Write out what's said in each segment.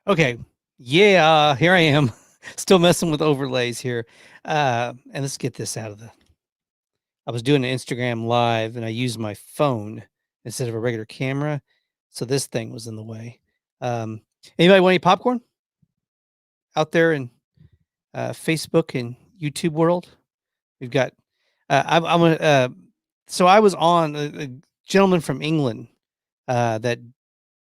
Okay. Yeah, here I am. Still messing with overlays here. And let's get this out of the I was doing an Instagram live and I used my phone instead of a regular camera. So this thing was in the way. Um, Anybody want any popcorn out there in Facebook and YouTube world? We've got I'm a so I was on a gentleman from England that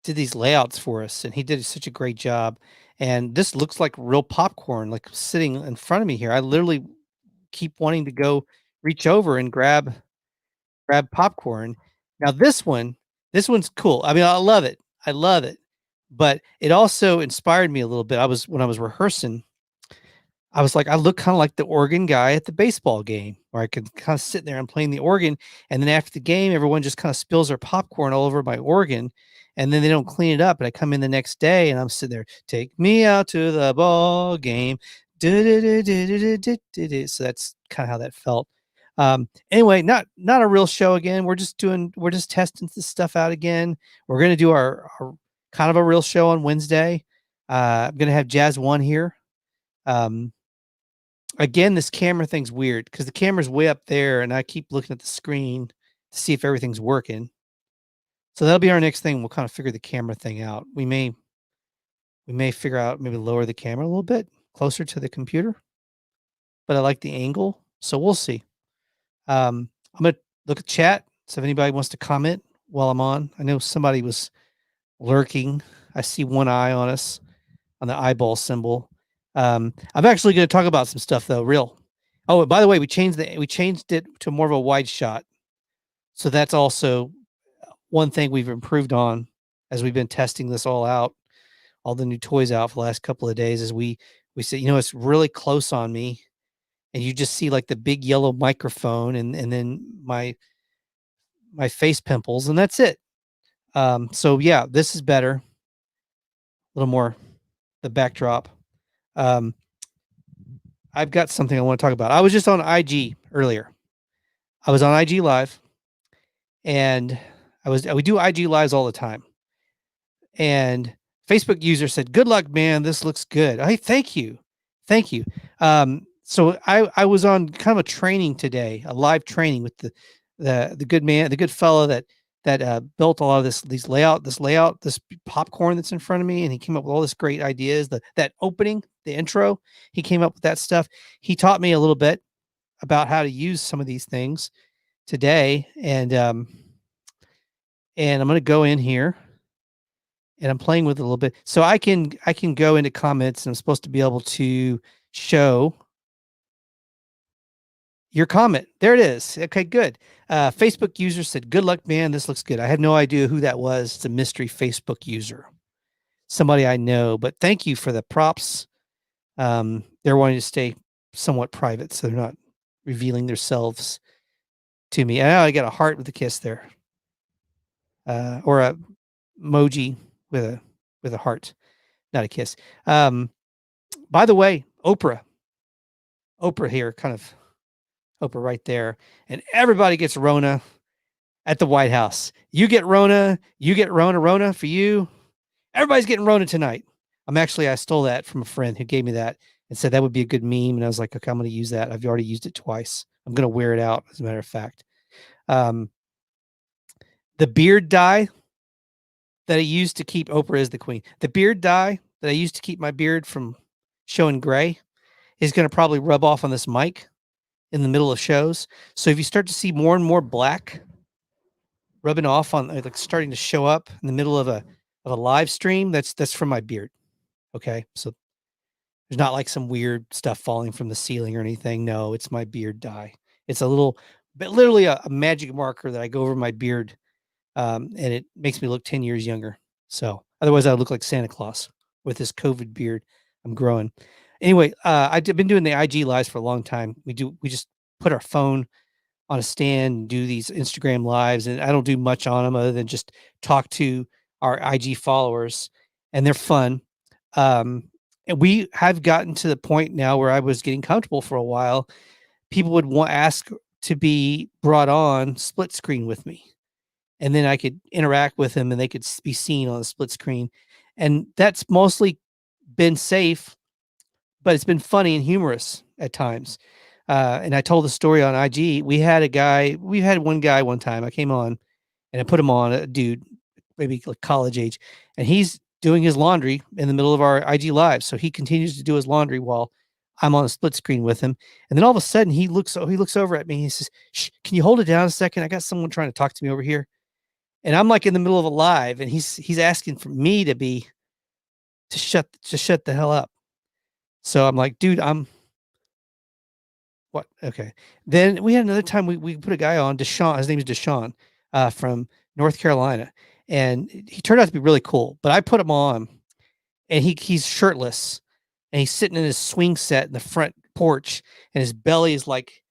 did these layouts for us, and he did such a great job. And this looks like real popcorn, like sitting in front of me here. I literally keep wanting to go reach over and grab popcorn. Now this one's cool. I mean, I love it. I love it. But it also inspired me a little bit. I was when I was rehearsing, I was like, I look kind of like the organ guy at the baseball game, where I could kind of sit there and playing the organ, and then after the game, everyone just kind of spills their popcorn all over my organ, and then they don't clean it up. And I come in the next day, and I'm sitting there, take me out to the ball game. Du-du-du-du-du-du-du-du. So that's kind of how that felt. Anyway, not a real show again. We're just testing this stuff out again. We're gonna do our kind of a real show on Wednesday. I'm gonna have Jazz One here. Um, Again, this camera thing's weird because the camera's way up there, and I keep looking at the screen to see if everything's working. So that'll be our next thing. We'll kind of figure the camera thing out. We may figure out maybe lower the camera a little bit closer to the computer, but I like the angle, so we'll see. I'm gonna look at chat. So if anybody wants to comment while I'm on, I know somebody was lurking. I see one eye on us on the eyeball symbol. I'm actually going to talk about some stuff though, real. Oh, by the way, we changed it to more of a wide shot. So that's also one thing we've improved on as we've been testing this all out, all the new toys out for the last couple of days. Is we said, it's really close on me, and you just see like the big yellow microphone, and then my face pimples, and that's it. So yeah, this is better, a little more the backdrop. Um, I've got something I want to talk about. I was just on IG earlier. I was on IG Live, and we do IG Lives all the time. And Facebook user said, "Good luck, man. This looks good." Hey, thank you, thank you. So I was on kind of a training today, a live training with the good man, the good fellow that built a lot of this popcorn that's in front of me, and he came up with all this great ideas. That opening, the intro, he came up with that stuff. He taught me a little bit about how to use some of these things today, and I'm going to go in here and I'm playing with it a little bit, so I can go into comments, and I'm supposed to be able to show your comment. There it is. Okay, good. Facebook user said, "Good luck, man. This looks good." I had no idea who that was. It's a mystery Facebook user, somebody I know, but thank you for the props. They're wanting to stay somewhat private, so they're not revealing themselves to me. I got a heart with a kiss there, or a emoji with a heart, not a kiss. By the way, Oprah here, kind of Oprah right there, and everybody gets Rona at the White House. You get Rona, Rona for you. Everybody's getting Rona tonight. I stole that from a friend who gave me that and said that would be a good meme, and I was like, okay, I'm going to use that. I've already used it twice. I'm going to wear it out, as a matter of fact. Um, the beard dye that I used to keep Oprah is the queen. The beard dye that I used to keep my beard from showing gray is going to probably rub off on this mic in the middle of shows. So if you start to see more and more black rubbing off on, like, starting to show up in the middle of a live stream, that's from my beard. Okay, so there's not like some weird stuff falling from the ceiling or anything. No, it's my beard dye. It's a little, but literally a magic marker that I go over my beard, and it makes me look 10 years younger. So otherwise, I look like Santa Claus with this COVID beard I'm growing. Anyway, I've been doing the IG lives for a long time. We just put our phone on a stand and do these Instagram lives, and I don't do much on them other than just talk to our IG followers, and they're fun. And we have gotten to the point now where I was getting comfortable for a while. People would ask to be brought on split screen with me, and then I could interact with them, and they could be seen on the split screen. And that's mostly been safe, but it's been funny and humorous at times. And I told the story on IG. We had one guy one time. I came on and I put him on, a dude, maybe like college age, and he's doing his laundry in the middle of our IG live. So he continues to do his laundry while I'm on a split screen with him. And then all of a sudden he looks over at me. He says, "Shh, can you hold it down a second? I got someone trying to talk to me over here." And I'm like in the middle of a live, and he's asking for me to shut the hell up. So I'm like, dude, I'm what? Okay. Then we had another time we put a guy on, Deshaun. His name is Deshaun, from North Carolina, and he turned out to be really cool. But I put him on, and he's shirtless, and he's sitting in his swing set in the front porch, and his belly is like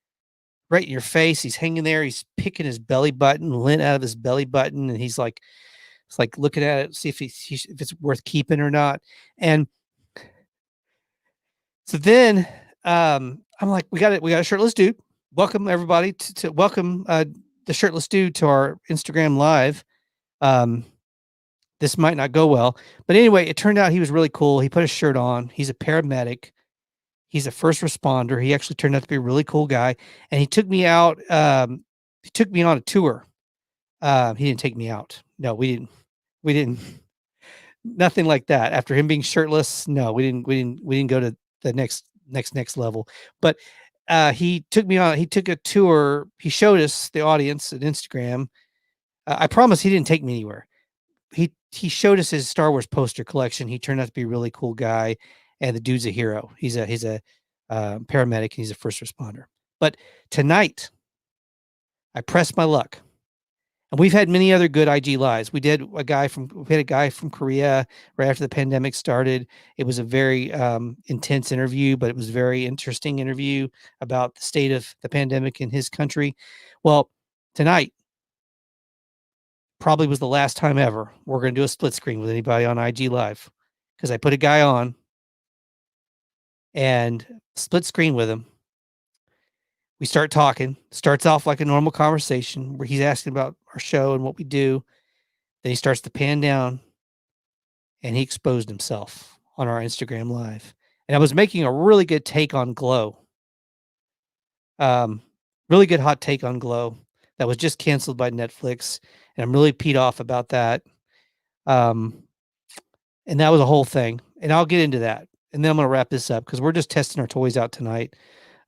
right in your face. He's hanging there. He's picking his belly button, lint out of his belly button, and he's like, it's like looking at it, see if it's worth keeping or not. And so then I'm like, we got a shirtless dude. Welcome everybody to welcome the shirtless dude to our Instagram live. Um, this might not go well, but anyway, it turned out he was really cool. He put a shirt on. He's a paramedic. He's a first responder. He actually turned out to be a really cool guy, and he took me out. He took me on a tour. He didn't take me out. No, we didn't. We didn't. Nothing like that. After him being shirtless, no, we didn't go to the next level. But he took me on. He took a tour. He showed us the audience at Instagram. I promise he didn't take me anywhere. He showed us his Star Wars poster collection. He turned out to be a really cool guy, and the dude's a hero. He's a paramedic, and he's a first responder. But tonight, I pressed my luck. And we've had many other good IG lives. We had a guy from Korea right after the pandemic started. It was a very intense interview, but it was a very interesting interview about the state of the pandemic in his country. Well, tonight probably was the last time ever we're going to do a split screen with anybody on IG live, because I put a guy on and split screen with him. We start talking. Starts off like a normal conversation where he's asking about our show and what we do. Then he starts to pan down, and he exposed himself on our Instagram live. And I was making a really good take on Glow. Really good hot take on Glow that was just canceled by Netflix, and I'm really peed off about that. And that was a whole thing, and I'll get into that. And then I'm going to wrap this up because we're just testing our toys out tonight.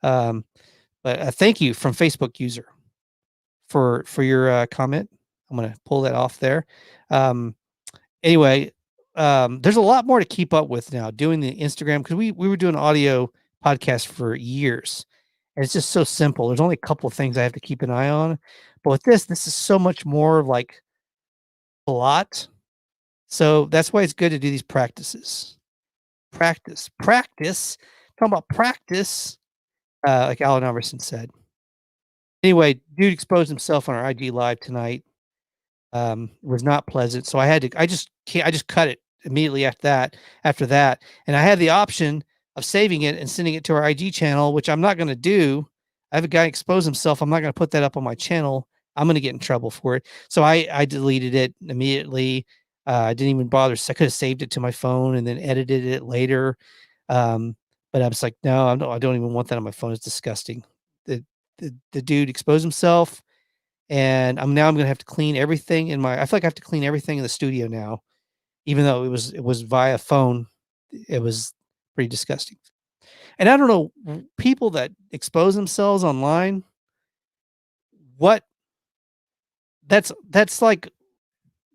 But thank you from Facebook user for your comment. I'm going to pull that off there. Anyway, there's a lot more to keep up with now doing the Instagram, because we were doing audio podcast for years, and it's just so simple. There's only a couple of things I have to keep an eye on, but with this is so much more like a lot. So that's why it's good to do these practices. Practice. Talking about practice, like Allen Iverson said. Anyway, dude exposed himself on our IG live tonight. Was not pleasant. So I just cut it immediately after that. And I had the option of saving it and sending it to our IG channel, which I'm not going to do. I have a guy expose himself. I'm not going to put that up on my channel. I'm going to get in trouble for it. So I deleted it immediately. I didn't even bother. I could have saved it to my phone and then edited it later. But I was like, no, I don't even want that on my phone. It's disgusting. The dude exposed himself, and I'm gonna have to clean everything I feel like I have to clean everything in the studio now, even though it was via phone. It was pretty disgusting. And I don't know, people that expose themselves online, what that's like,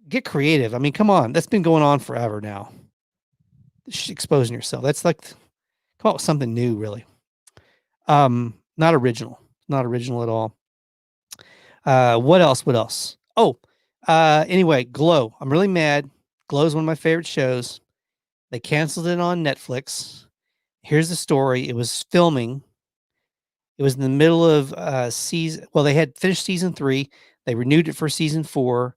get creative. I mean, come on, that's been going on forever now. Exposing yourself. That's like, come up with something new, really. Not original. Not original at all. What else? Oh, anyway, Glow. I'm really mad. Glow is one of my favorite shows. They canceled it on Netflix. Here's the story. It was filming. It was in the middle of season. Well, they had finished season 3. They renewed it for season 4.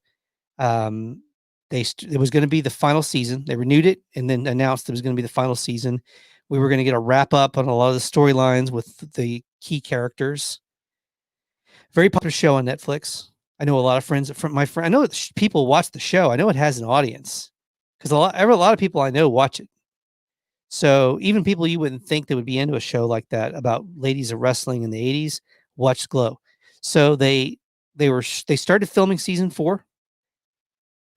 It was going to be the final season. They renewed it and then announced it was going to be the final season. We were going to get a wrap up on a lot of the storylines with the key characters. Very popular show on Netflix. I know a lot of friends from my friend. I know people watch the show. I know it has an audience because a lot of people I know watch it. So even people you wouldn't think that would be into a show like that about ladies of wrestling in the 80s watched Glow. So they started filming season 4.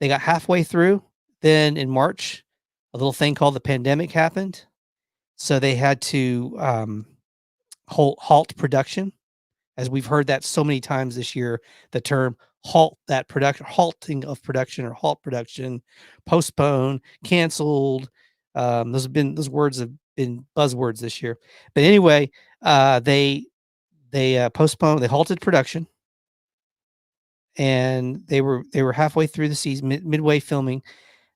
They got halfway through. Then in March, a little thing called the pandemic happened. So they had to halt production, as we've heard that so many times this year, the term halting of production or halt production, postpone, canceled. Those words have been buzzwords this year. But anyway, they postponed, they halted production, and they were halfway through the season, midway filming.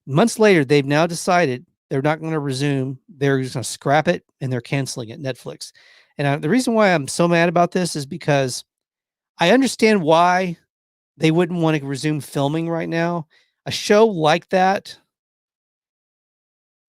Months later, they've now decided they're not going to resume. They're just going to scrap it, and they're canceling it. Netflix. And the reason why I'm so mad about this is because I understand why they wouldn't want to resume filming right now. A show like that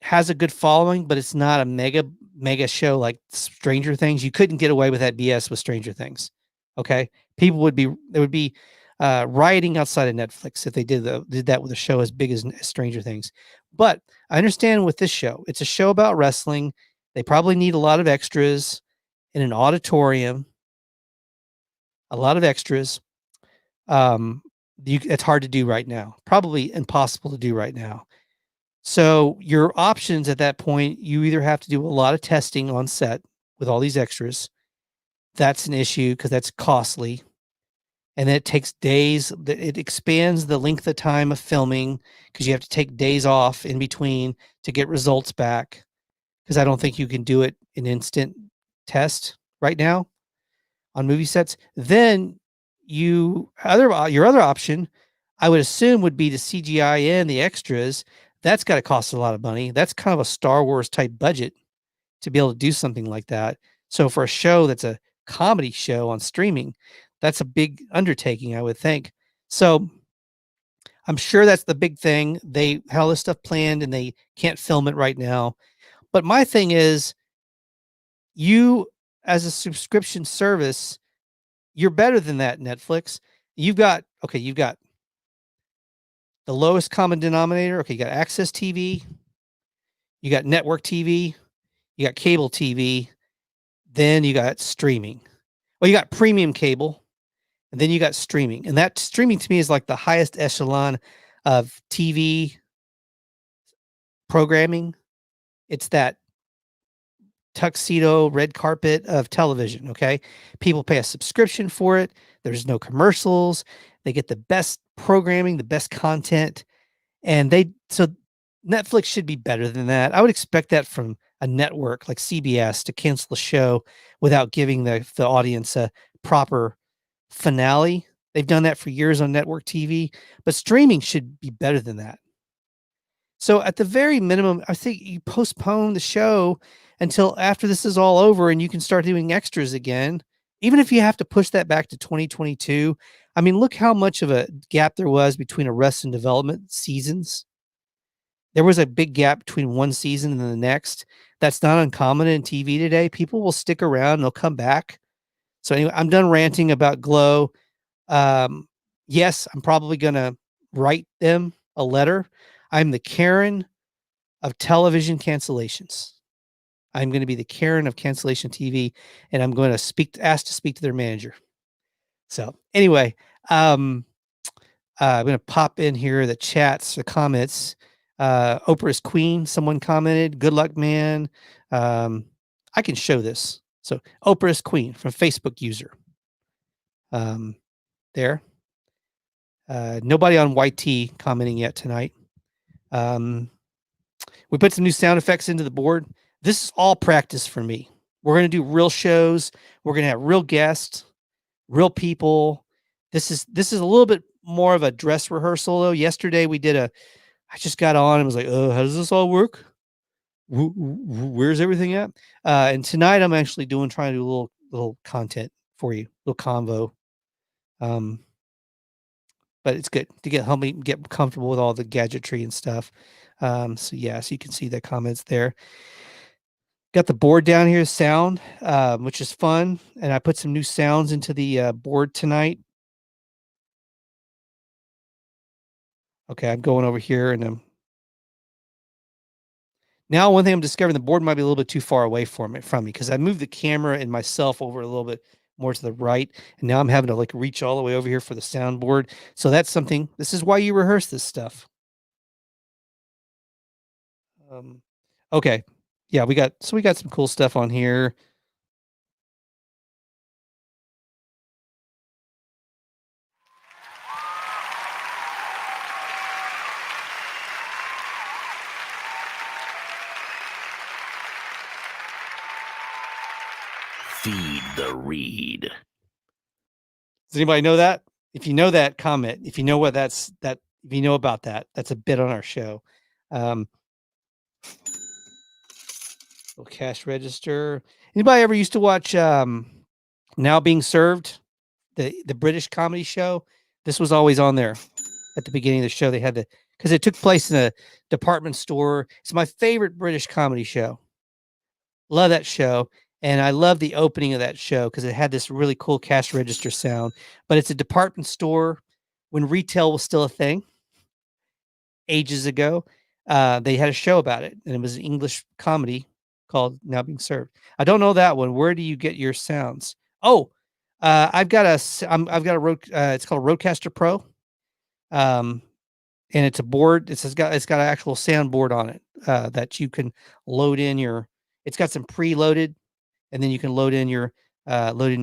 has a good following, but it's not a mega show like Stranger Things. You couldn't get away with that BS with Stranger Things. Okay, people would be rioting outside of Netflix if they did that with a show as big as Stranger Things. But I understand with this show, it's a show about wrestling. They probably need a lot of extras in an auditorium, a lot of extras. It's hard to do right now, probably impossible to do right now. So your options at that point, you either have to do a lot of testing on set with all these extras. That's an issue because that's costly, and it takes days. It expands the length of time of filming because you have to take days off in between to get results back. Because I don't think you can do it in instant test right now on movie sets. Then your other option, I would assume, would be the CGI and the extras. That's got to cost a lot of money. That's kind of a Star Wars type budget to be able to do something like that. So for a show that's a comedy show on streaming, that's a big undertaking, I would think. So I'm sure that's the big thing. They had all this stuff planned and they can't film it right now. But my thing is, you as a subscription service, you're better than that, Netflix. You've got the lowest common denominator. Okay, you got access TV, you got network TV, you got cable TV, then you got streaming. Well, you got premium cable, and then you got streaming. And that streaming to me is like the highest echelon of TV programming. It's that tuxedo red carpet of television. Okay, people pay a subscription for it. There's no commercials. They get the best programming, the best content, and Netflix should be better than that. I would expect that from a network like CBS to cancel the show without giving the audience a proper finale. They've done that for years on network TV, but streaming should be better than that. So at the very minimum, I think you postpone the show until after this is all over and you can start doing extras again. Even if you have to push that back to 2022. I mean, look how much of a gap there was between Arrested Development seasons. There was a big gap between one season and the next. That's not uncommon in TV today. People will stick around and they'll come back. So anyway, I'm done ranting about Glow. Yes, I'm probably going to write them a letter. I'm the Karen of television cancellations. I'm going to be the Karen of cancellation TV, and I'm going to ask to speak to their manager. So anyway, I'm going to pop in here the chats, the comments. Oprah's Queen, someone commented, good luck, man. I can show this. So Oprah's Queen from Facebook user. There. Nobody on YT commenting yet tonight. We put some new sound effects into the board. This is all practice for me. We're going to do real shows. We're going to have real guests, real people. This is a little bit more of a dress rehearsal though. Yesterday I just got on and was like, oh, how does this all work? Where's everything at? And tonight I'm actually trying to do a little content for you, little convo. But it's good to help me get comfortable with all the gadgetry and stuff. So you can see the comments there. Got the board down here, sound, which is fun. And I put some new sounds into the board tonight. Okay, I'm going over here and Now, one thing I'm discovering, the board might be a little bit too far away from me because I moved the camera and myself over a little bit more to the right, and now I'm having to like reach all the way over here for the soundboard. So that's something. This is why you rehearse this stuff. Um, okay, yeah, we got some cool stuff on here. Feed the read. Does anybody know that? If you know that, comment. If you know what that, if you know about that, that's a bit on our show. Um, little cash register. Anybody ever used to watch Now Being Served, the British comedy show? This was always on there at the beginning of the show. They had because it took place in a department store. It's my favorite British comedy show. Love that show. And I love the opening of that show because it had this really cool cash register sound. But it's a department store when retail was still a thing ages ago. They had a show about it, and it was an English comedy called Now Being Served. I don't know that one. Where do you get your sounds? Oh, I've got I've got a it's called a Rodecaster Pro. Um, and it's a board. It's got an actual sound board on it that you can load in your. It's got some preloaded, and then you can load in your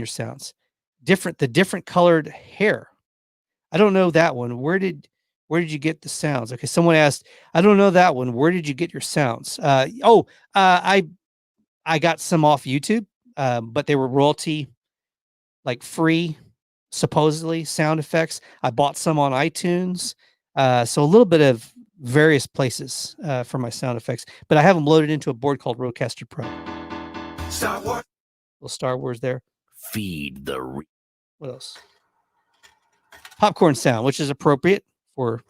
sounds. The different colored hair. I don't know that one. Where did you get the sounds? Okay, someone asked. I don't know that one. Where did you get your sounds? I got some off YouTube, but they were royalty like free, supposedly sound effects. I bought some on iTunes, so a little bit of various places for my sound effects, but I have them loaded into a board called Rodecaster Pro. Star Wars. Little Star Wars there. Feed the What else? Popcorn sound, which is appropriate for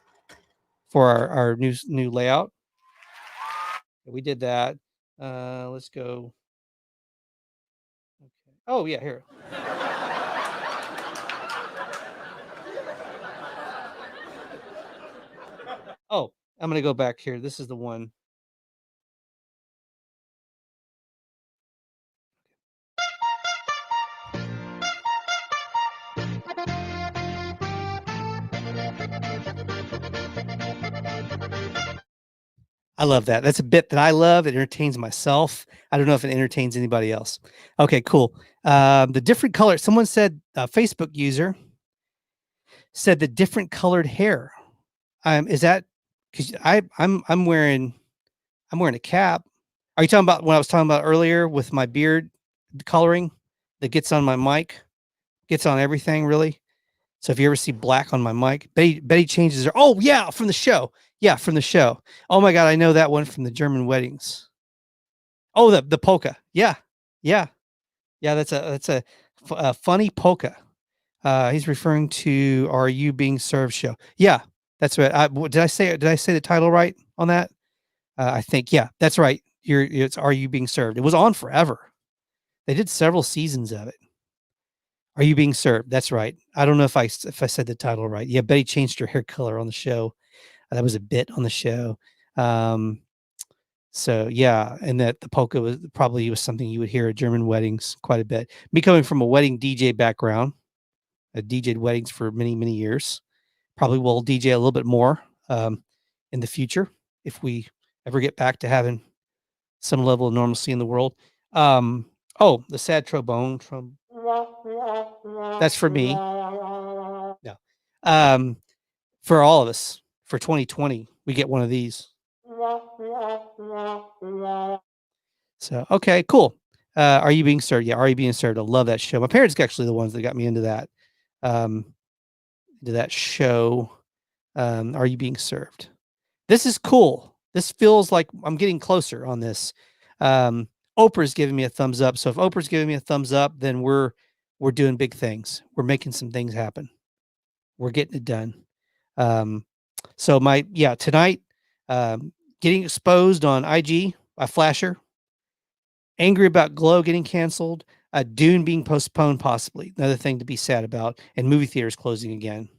our new layout. We did that. Let's go. Okay. Oh yeah, here. Oh, I'm gonna go back here. This is the one. I love that. That's a bit that I love. It entertains myself. I don't know if it entertains anybody else. Okay, cool. The different color. Someone said a Facebook user said the different colored hair. Is that because I'm wearing a cap? Are you talking about what I was talking about earlier with my beard coloring that gets on my mic, gets on everything really? So if you ever see black on my mic, Betty changes her. Oh yeah, from the show. Yeah, from the show. Oh my god, I know that one from the German weddings. Oh, the polka. Yeah, yeah, yeah. That's a funny polka. He's referring to "Are You Being Served" show. Yeah, that's right. Did I say the title right on that? I think yeah, that's right. It's "Are You Being Served." It was on forever. They did several seasons of it. Are You Being Served? That's right. I don't know if I said the title right. Yeah, Betty changed her hair color on the show. That was a bit on the show. Um, so yeah, and that the polka was something you would hear at German weddings quite a bit. Me coming from a wedding DJ background, I DJ'd weddings for many years. Probably will DJ a little bit more in the future if we ever get back to having some level of normalcy in the world. Oh, the sad trombone from that's for me. No. Um, for all of us for 2020, we get one of these. So, okay, cool. Are You Being Served? Yeah, Are You Being Served? I love that show. My parents are actually the ones that got me um, into that show. Are You Being Served? This is cool. This feels like I'm getting closer on this. Oprah's giving me a thumbs up. So if Oprah's giving me a thumbs up, then we're doing big things. We're making some things happen. We're getting it done. So tonight, getting exposed on IG by Flasher, angry about Glow getting canceled, Dune being postponed, possibly another thing to be sad about, and movie theaters closing again.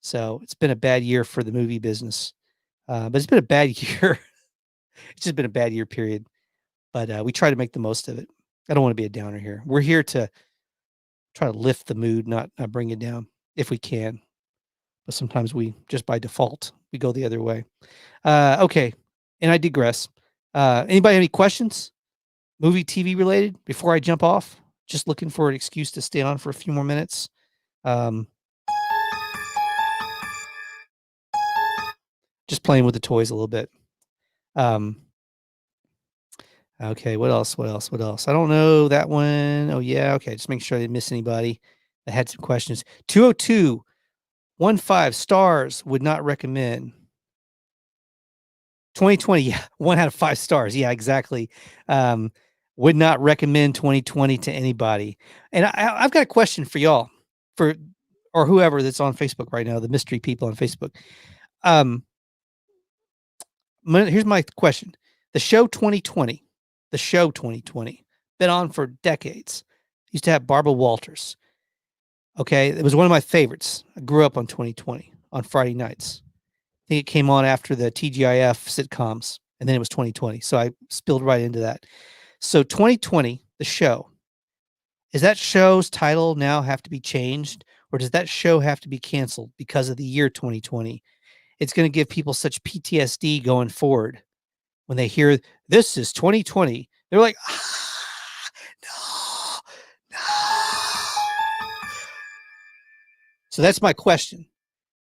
So it's been a bad year for the movie business, but it's been a bad year It's just been a bad year period, but we try to make the most of it. I don't want to be a downer here. We're here to try to lift the mood, not bring it down if we can. But sometimes we just by default we go the other way. Okay, and I digress. Anybody have any questions, movie TV related, before I jump off? Just looking for an excuse to stay on for a few more minutes. Um, just playing with the toys a little bit. Um, okay, what else? What else? What else? I don't know that one. Oh yeah, okay. Just make sure I didn't miss anybody that had some questions. 20215 stars would not recommend. 2020, yeah, 1 out of 5 stars. Yeah, exactly. Um, would not recommend 2020 to anybody. And I've got a question for y'all, for or whoever that's on Facebook right now, the mystery people on Facebook. Um, here's my question. The show 2020, the show 2020, been on for decades. Used to have Barbara Walters. Okay, it was one of my favorites. I grew up on 2020 on Friday nights. I think it came on after the TGIF sitcoms, and then it was 2020. So I spilled right into that. So 2020, the show, is that show's title now have to be changed, or does that show have to be canceled because of the year 2020? It's going to give people such PTSD going forward when they hear this is 2020. They're like, no, no. So that's my question.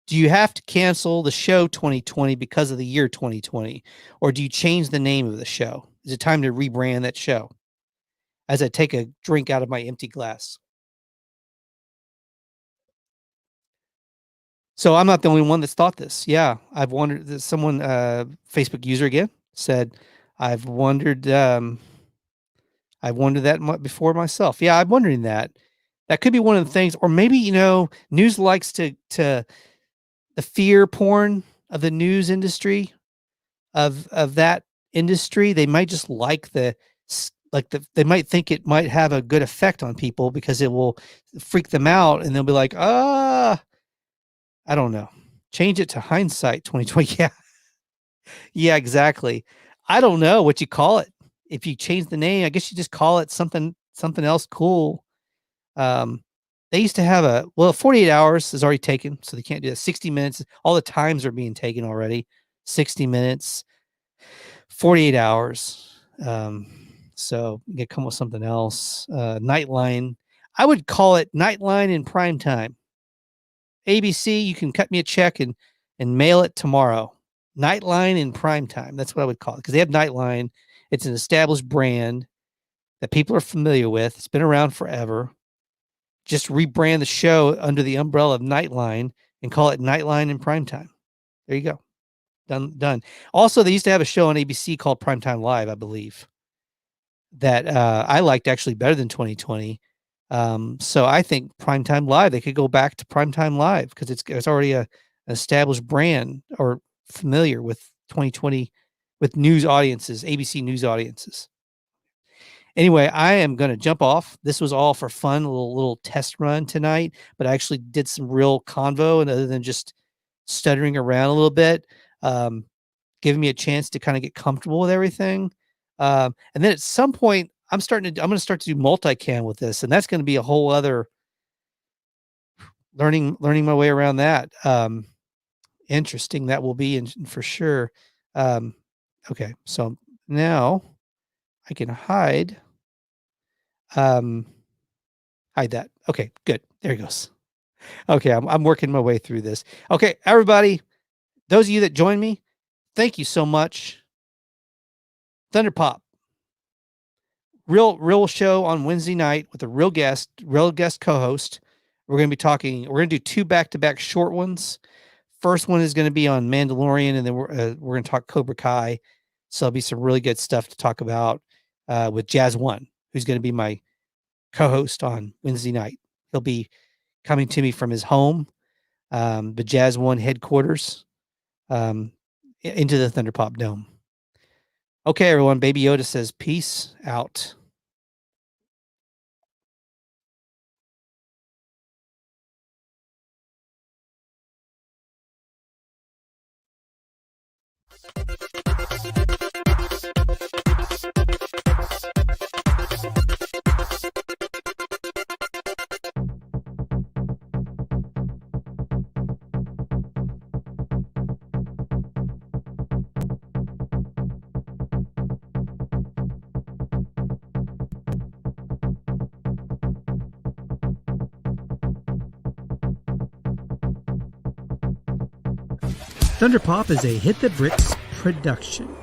Do you have to cancel the show 2020 because of the year 2020? Or do you change the name of the show? Is it time to rebrand that show? As I take a drink out of my empty glass. So I'm not the only one that's thought this. Yeah, I've wondered. Someone, Facebook user again, said, I've wondered that before myself. Yeah, I'm wondering that. That could be one of the things, or maybe news likes to the fear porn of the news industry, of that industry. They might just like they might think it might have a good effect on people because it will freak them out, and they'll be like, I don't know. Change it to hindsight 2020. Yeah. Yeah, exactly. I don't know what you call it. If you change the name, I guess you just call it something else cool. They used to have 48 hours is already taken, so they can't do that. 60 minutes, all the times are being taken already. 60 minutes, 48 hours. So you can come with something else. Nightline. I would call it Nightline in prime time. ABC, you can cut me a check and mail it tomorrow. Nightline in prime time. That's what I would call it, because they have Nightline. It's an established brand that people are familiar with. It's been around forever. Just rebrand the show under the umbrella of Nightline and call it Nightline in prime time. There you go. Done. Also, they used to have a show on ABC called Primetime Live, I believe, that I liked actually better than 2020. So I think Primetime Live, they could go back to Primetime Live because it's already an established brand or familiar with 2020 with news audiences, ABC news audiences. Anyway, I am going to jump off. This was all for fun, a little test run tonight, but I actually did some real convo, and other than just stuttering around a little bit, giving me a chance to kind of get comfortable with everything. And then at some point, I'm going to start to do multicam with this, and that's going to be a whole other learning my way around that. Interesting that will be for sure. Okay, so now I can hide that. Okay, good. There he goes. Okay, I'm working my way through this. Okay, everybody, those of you that join me, thank you so much. Thunder Pop, real show on Wednesday night with a real guest co-host. We're going to be talking. We're going to do 2 back-to-back short ones. First one is going to be on Mandalorian, and then we're going to talk Cobra Kai. So there'll be some really good stuff to talk about with Jazz One, who's going to be my co-host on Wednesday night. He'll be coming to me from his home, the Jazz One headquarters, into the Thunderpop Dome. Okay, everyone. Baby Yoda says, peace out. Thunderpop is a Hit the Bricks production.